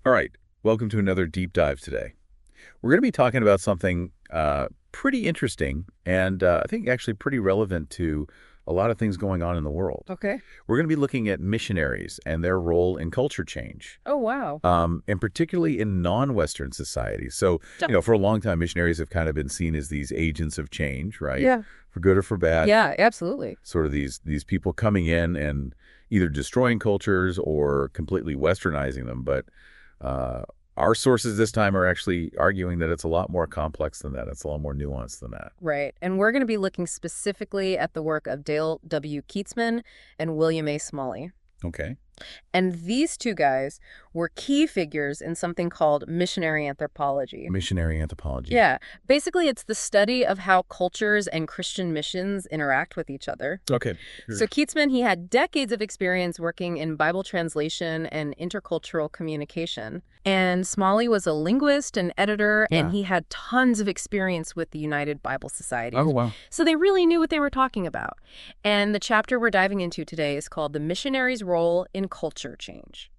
All right, welcome to another deep dive today. We're going to be talking about something pretty interesting and I think actually pretty relevant to a lot of things going on in the world. Okay. We're going to be looking at missionaries and their role in culture change, Oh, wow. and particularly in non-Western societies. So, for a long time, missionaries have kind of been seen as these agents of change, right? Yeah. For good or for bad. Yeah, absolutely. Sort of these people coming in and either destroying cultures or completely westernizing them. But our sources this time are actually arguing that it's a lot more complex than that. It's a lot more nuanced than that. Right. And we're going to be looking specifically at the work of Dale W. Kietzman and William A. Smalley. Okay. And these two guys were key figures in something called missionary anthropology. Missionary anthropology. Yeah. Basically, it's the study of how cultures and Christian missions interact with each other. Okay. So Kietzman, he had decades of experience working in Bible translation and intercultural communication. And Smalley was a linguist and editor, and he had tons of experience with the United Bible Society. Oh, wow. So they really knew what they were talking about. And the chapter we're diving into today is called The Missionary's Role in Culture Change.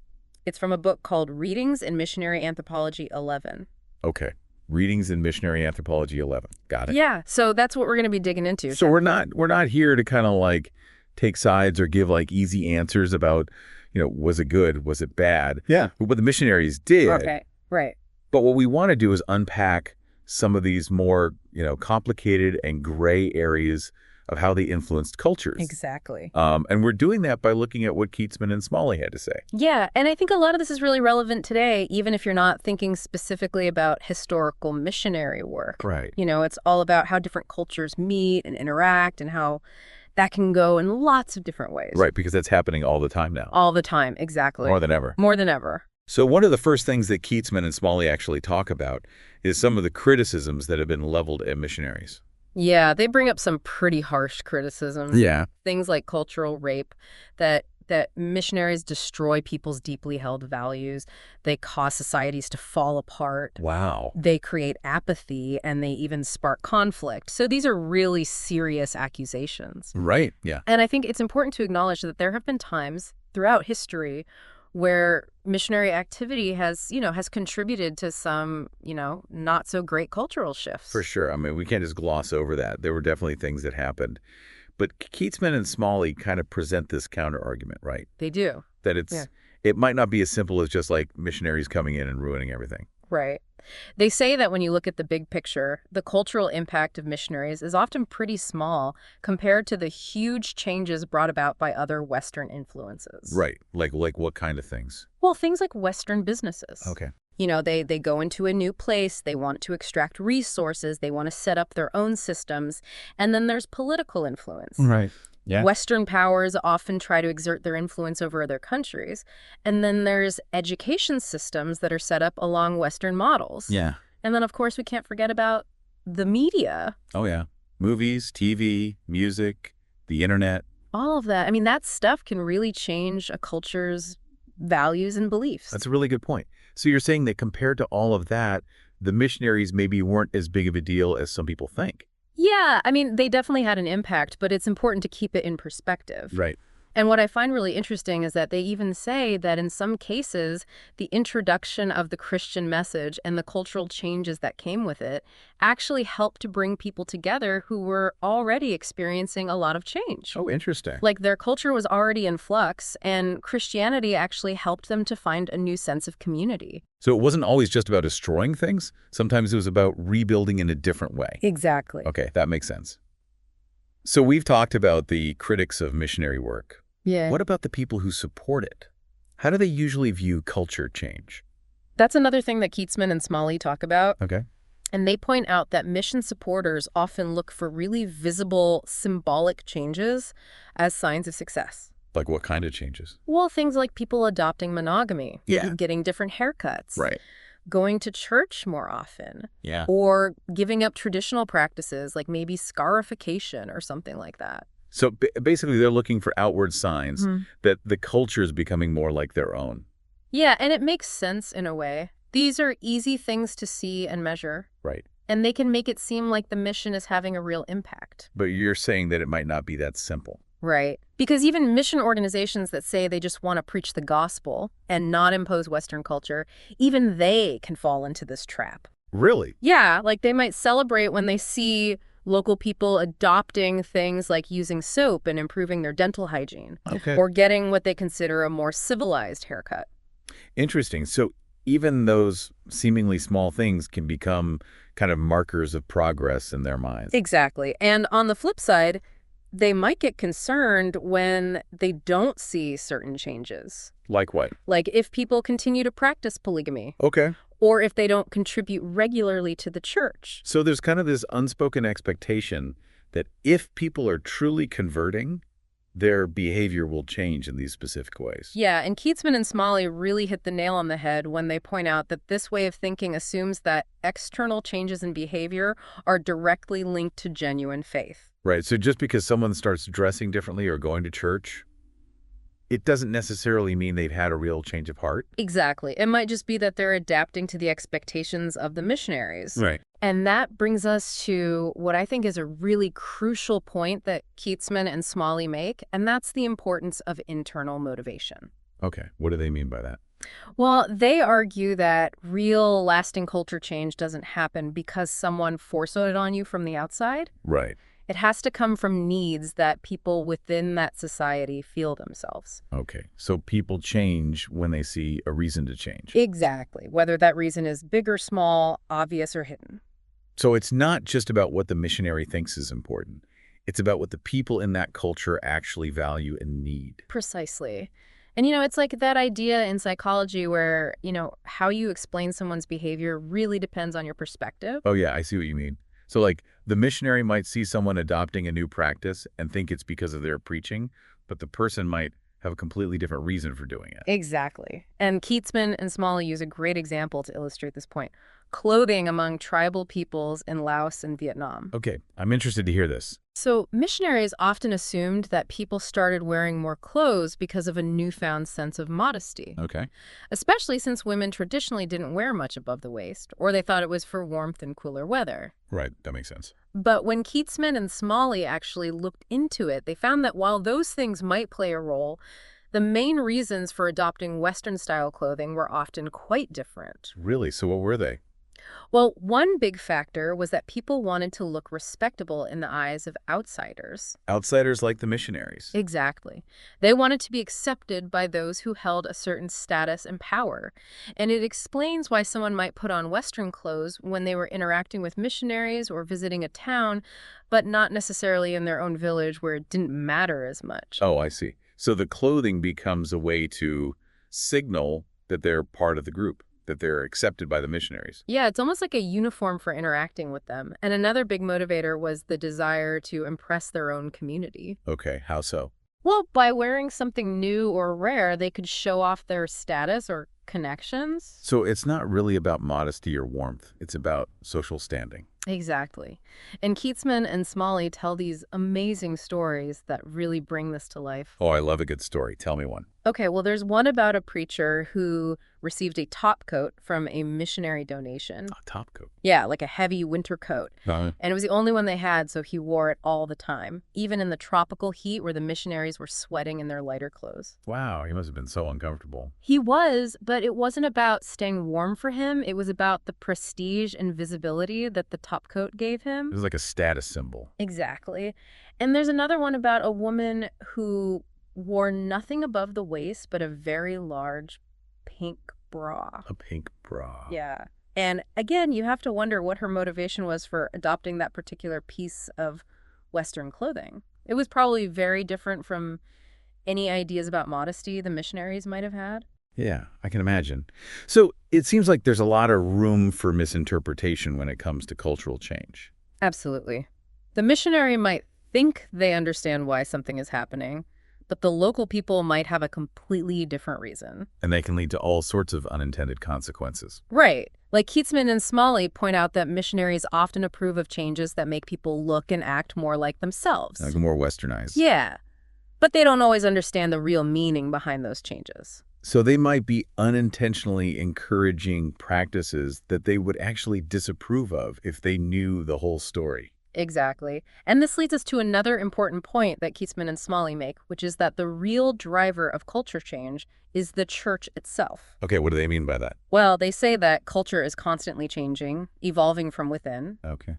It's from a book called Readings in Missionary Anthropology 11. Okay. Readings in Missionary Anthropology 11. Got it. Yeah, so that's what we're going to be digging into. So we're not here to kind of like take sides or give like easy answers about, was it good? Was it bad? Yeah. What the missionaries did. Okay, right. But what we want to do is unpack some of these more, complicated and gray areas of how they influenced cultures. Exactly. And we're doing that by looking at what Kietzman and Smalley had to say. Yeah, and I think a lot of this is really relevant today, even if you're not thinking specifically about historical missionary work. Right. It's all about how different cultures meet and interact and how that can go in lots of different ways. Right, because that's happening all the time now. All the time, exactly. More than ever. More than ever. So one of the first things that Kietzman and Smalley actually talk about is some of the criticisms that have been leveled at missionaries. Yeah, they bring up some pretty harsh criticisms. Yeah. Things like cultural rape, that missionaries destroy people's deeply held values. They cause societies to fall apart. Wow. They create apathy, and they even spark conflict. So these are really serious accusations. Right, yeah. And I think it's important to acknowledge that there have been times throughout history where missionary activity has contributed to some, not so great cultural shifts. For sure. I mean, we can't just gloss over that. There were definitely things that happened. But Kietzman and Smalley kind of present this counter argument, right? They do. That it might not be as simple as just like missionaries coming in and ruining everything. Right. They say that when you look at the big picture, the cultural impact of missionaries is often pretty small compared to the huge changes brought about by other Western influences. Right. Like what kind of things? Well, things like Western businesses. Okay. They go into a new place, they want to extract resources, they want to set up their own systems, and then there's political influence. Right. Yeah. Western powers often try to exert their influence over other countries. And then there's education systems that are set up along Western models. Yeah. And then, of course, we can't forget about the media. Oh, yeah. Movies, TV, music, the internet. All of that. I mean, that stuff can really change a culture's values and beliefs. That's a really good point. So you're saying that compared to all of that, the missionaries maybe weren't as big of a deal as some people think. Yeah, I mean, they definitely had an impact, but it's important to keep it in perspective. Right. And what I find really interesting is that they even say that in some cases, the introduction of the Christian message and the cultural changes that came with it actually helped to bring people together who were already experiencing a lot of change. Oh, interesting. Like their culture was already in flux, and Christianity actually helped them to find a new sense of community. So it wasn't always just about destroying things. Sometimes it was about rebuilding in a different way. Exactly. Okay, that makes sense. So we've talked about the critics of missionary work. Yeah. What about the people who support it? How do they usually view culture change? That's another thing that Kietzman and Smalley talk about. Okay. And they point out that mission supporters often look for really visible, symbolic changes as signs of success. Like what kind of changes? Well, things like people adopting monogamy, Yeah. getting different haircuts, Right. going to church more often, Yeah. or giving up traditional practices like maybe scarification or something like that. So basically they're looking for outward signs that the culture is becoming more like their own. Yeah, and it makes sense in a way. These are easy things to see and measure. Right. And they can make it seem like the mission is having a real impact. But you're saying that it might not be that simple. Right. Because even mission organizations that say they just want to preach the gospel and not impose Western culture, even they can fall into this trap. Really? Yeah, like they might celebrate when they see local people adopting things like using soap and improving their dental hygiene, Okay. or getting what they consider a more civilized haircut. Interesting. So even those seemingly small things can become kind of markers of progress in their minds. Exactly. And on the flip side, they might get concerned when they don't see certain changes. Like what? Like if people continue to practice polygamy, Okay. or if they don't contribute regularly to the church. So there's kind of this unspoken expectation that if people are truly converting, their behavior will change in these specific ways. Yeah, and Kietzman and Smalley really hit the nail on the head when they point out that this way of thinking assumes that external changes in behavior are directly linked to genuine faith. Right. So just because someone starts dressing differently or going to church, it doesn't necessarily mean they've had a real change of heart. Exactly. It might just be that they're adapting to the expectations of the missionaries. Right. And that brings us to what I think is a really crucial point that Kietzman and Smalley make, and that's the importance of internal motivation. Okay. What do they mean by that? Well, they argue that real lasting culture change doesn't happen because someone forced it on you from the outside. Right. It has to come from needs that people within that society feel themselves. Okay. So people change when they see a reason to change. Exactly, whether that reason is big or small, obvious or hidden. So it's not just about what the missionary thinks is important. It's about what the people in that culture actually value and need. Precisely. And, it's like that idea in psychology where, how you explain someone's behavior really depends on your perspective. Oh, yeah, I see what you mean. So, like, the missionary might see someone adopting a new practice and think it's because of their preaching, but the person might have a completely different reason for doing it. Exactly. And Kietzman and Smalley use a great example to illustrate this point. Clothing among tribal peoples in Laos and Vietnam. Okay, I'm interested to hear this. So missionaries often assumed that people started wearing more clothes because of a newfound sense of modesty. Okay. Especially since women traditionally didn't wear much above the waist, or they thought it was for warmth and cooler weather. Right, that makes sense. But when Kietzman and Smalley actually looked into it, they found that while those things might play a role, the main reasons for adopting Western-style clothing were often quite different. Really? So what were they? Well, one big factor was that people wanted to look respectable in the eyes of outsiders. Outsiders like the missionaries. Exactly. They wanted to be accepted by those who held a certain status and power. And it explains why someone might put on Western clothes when they were interacting with missionaries or visiting a town, but not necessarily in their own village where it didn't matter as much. Oh, I see. So the clothing becomes a way to signal that they're part of the group, that they're accepted by the missionaries. Yeah, it's almost like a uniform for interacting with them. And another big motivator was the desire to impress their own community. Okay, how so? Well, by wearing something new or rare, they could show off their status or connections. So it's not really about modesty or warmth. It's about social standing. Exactly. And Kietzman and Smalley tell these amazing stories that really bring this to life. Oh, I love a good story. Tell me one. Okay, well, there's one about a preacher who received a top coat from a missionary donation. A top coat. Yeah, like a heavy winter coat. And it was the only one they had, so he wore it all the time, even in the tropical heat where the missionaries were sweating in their lighter clothes. Wow, he must have been so uncomfortable. He was, but it wasn't about staying warm for him. It was about the prestige and visibility that the top coat gave him. It was like a status symbol. Exactly. And there's another one about a woman who wore nothing above the waist but a very large pink bra. A pink bra. Yeah. And again, you have to wonder what her motivation was for adopting that particular piece of Western clothing. It was probably very different from any ideas about modesty the missionaries might have had. Yeah, I can imagine. So it seems like there's a lot of room for misinterpretation when it comes to cultural change. Absolutely. The missionary might think they understand why something is happening, but the local people might have a completely different reason. And they can lead to all sorts of unintended consequences. Right. Like Kietzman and Smalley point out that missionaries often approve of changes that make people look and act more like themselves. Like more westernized. Yeah. But they don't always understand the real meaning behind those changes. So they might be unintentionally encouraging practices that they would actually disapprove of if they knew the whole story. Exactly. And this leads us to another important point that Kietzman and Smalley make, which is that the real driver of culture change is the church itself. Okay, what do they mean by that? Well, they say that culture is constantly changing, evolving from within. Okay.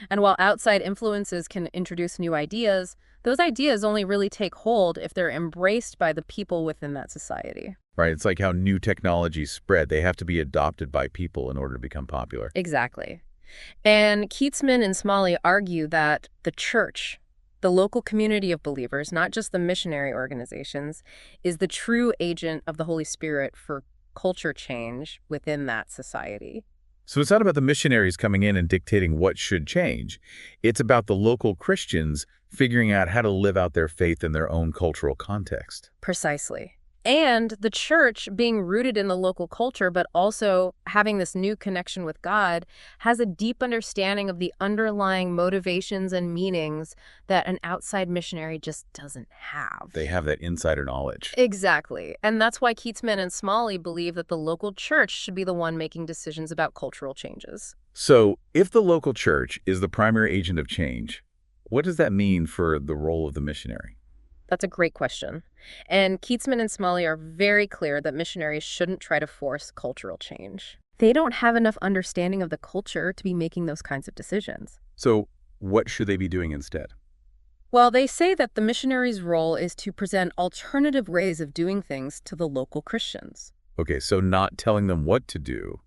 And while outside influences can introduce new ideas, those ideas only really take hold if they're embraced by the people within that society. Right, it's like how new technologies spread. They have to be adopted by people in order to become popular. Exactly. And Kietzman and Smalley argue that the church, the local community of believers, not just the missionary organizations, is the true agent of the Holy Spirit for culture change within that society. So it's not about the missionaries coming in and dictating what should change. It's about the local Christians figuring out how to live out their faith in their own cultural context. Precisely. And the church, being rooted in the local culture, but also having this new connection with God, has a deep understanding of the underlying motivations and meanings that an outside missionary just doesn't have. They have that insider knowledge. Exactly. And that's why Kietzman and Smalley believe that the local church should be the one making decisions about cultural changes. So if the local church is the primary agent of change, what does that mean for the role of the missionary? That's a great question. And Kietzman and Smalley are very clear that missionaries shouldn't try to force cultural change. They don't have enough understanding of the culture to be making those kinds of decisions. So what should they be doing instead? Well, they say that the missionary's role is to present alternative ways of doing things to the local Christians. Okay, so not telling them what to do,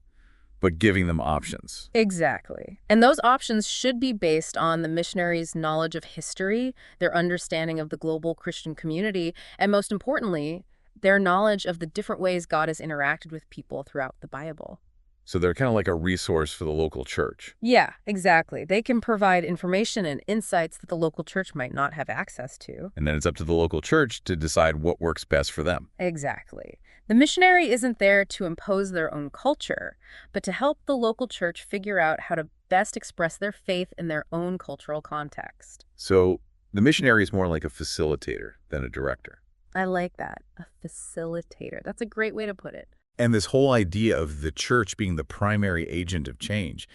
but giving them options. Exactly. And those options should be based on the missionaries' knowledge of history, their understanding of the global Christian community, and most importantly, their knowledge of the different ways God has interacted with people throughout the Bible. So they're kind of like a resource for the local church. Yeah, exactly. They can provide information and insights that the local church might not have access to. And then it's up to the local church to decide what works best for them. Exactly. The missionary isn't there to impose their own culture, but to help the local church figure out how to best express their faith in their own cultural context. So the missionary is more like a facilitator than a director. I like that. A facilitator. That's a great way to put it. And this whole idea of the church being the primary agent of change,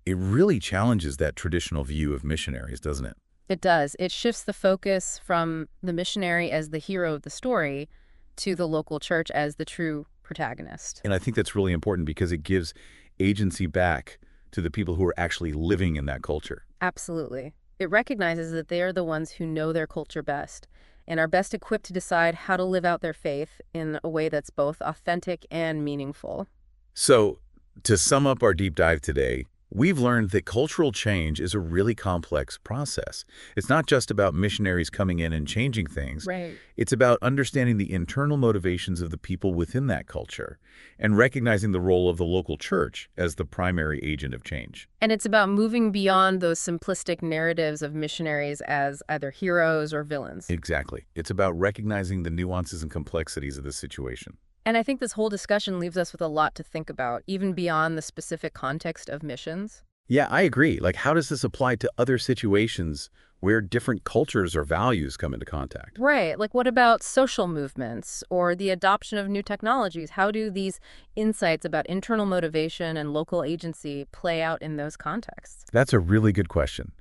it really challenges that traditional view of missionaries, doesn't it? It does. It shifts the focus from the missionary as the hero of the story to the local church as the true protagonist. And I think that's really important because it gives agency back to the people who are actually living in that culture. Absolutely. It recognizes that they are the ones who know their culture best and are best equipped to decide how to live out their faith in a way that's both authentic and meaningful. So to sum up our deep dive today, we've learned that cultural change is a really complex process. It's not just about missionaries coming in and changing things. Right. It's about understanding the internal motivations of the people within that culture and recognizing the role of the local church as the primary agent of change. And it's about moving beyond those simplistic narratives of missionaries as either heroes or villains. Exactly. It's about recognizing the nuances and complexities of the situation. And I think this whole discussion leaves us with a lot to think about, even beyond the specific context of missions. Yeah, I agree. Like, how does this apply to other situations where different cultures or values come into contact? Right. Like, what about social movements or the adoption of new technologies? How do these insights about internal motivation and local agency play out in those contexts? That's a really good question.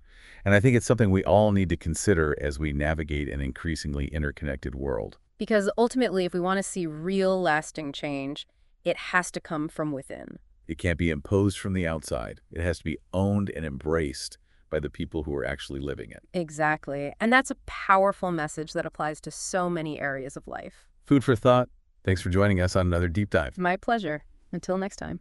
And I think it's something we all need to consider as we navigate an increasingly interconnected world. Because ultimately, if we want to see real lasting change, it has to come from within. It can't be imposed from the outside. It has to be owned and embraced by the people who are actually living it. Exactly. And that's a powerful message that applies to so many areas of life. Food for thought. Thanks for joining us on another deep dive. My pleasure. Until next time.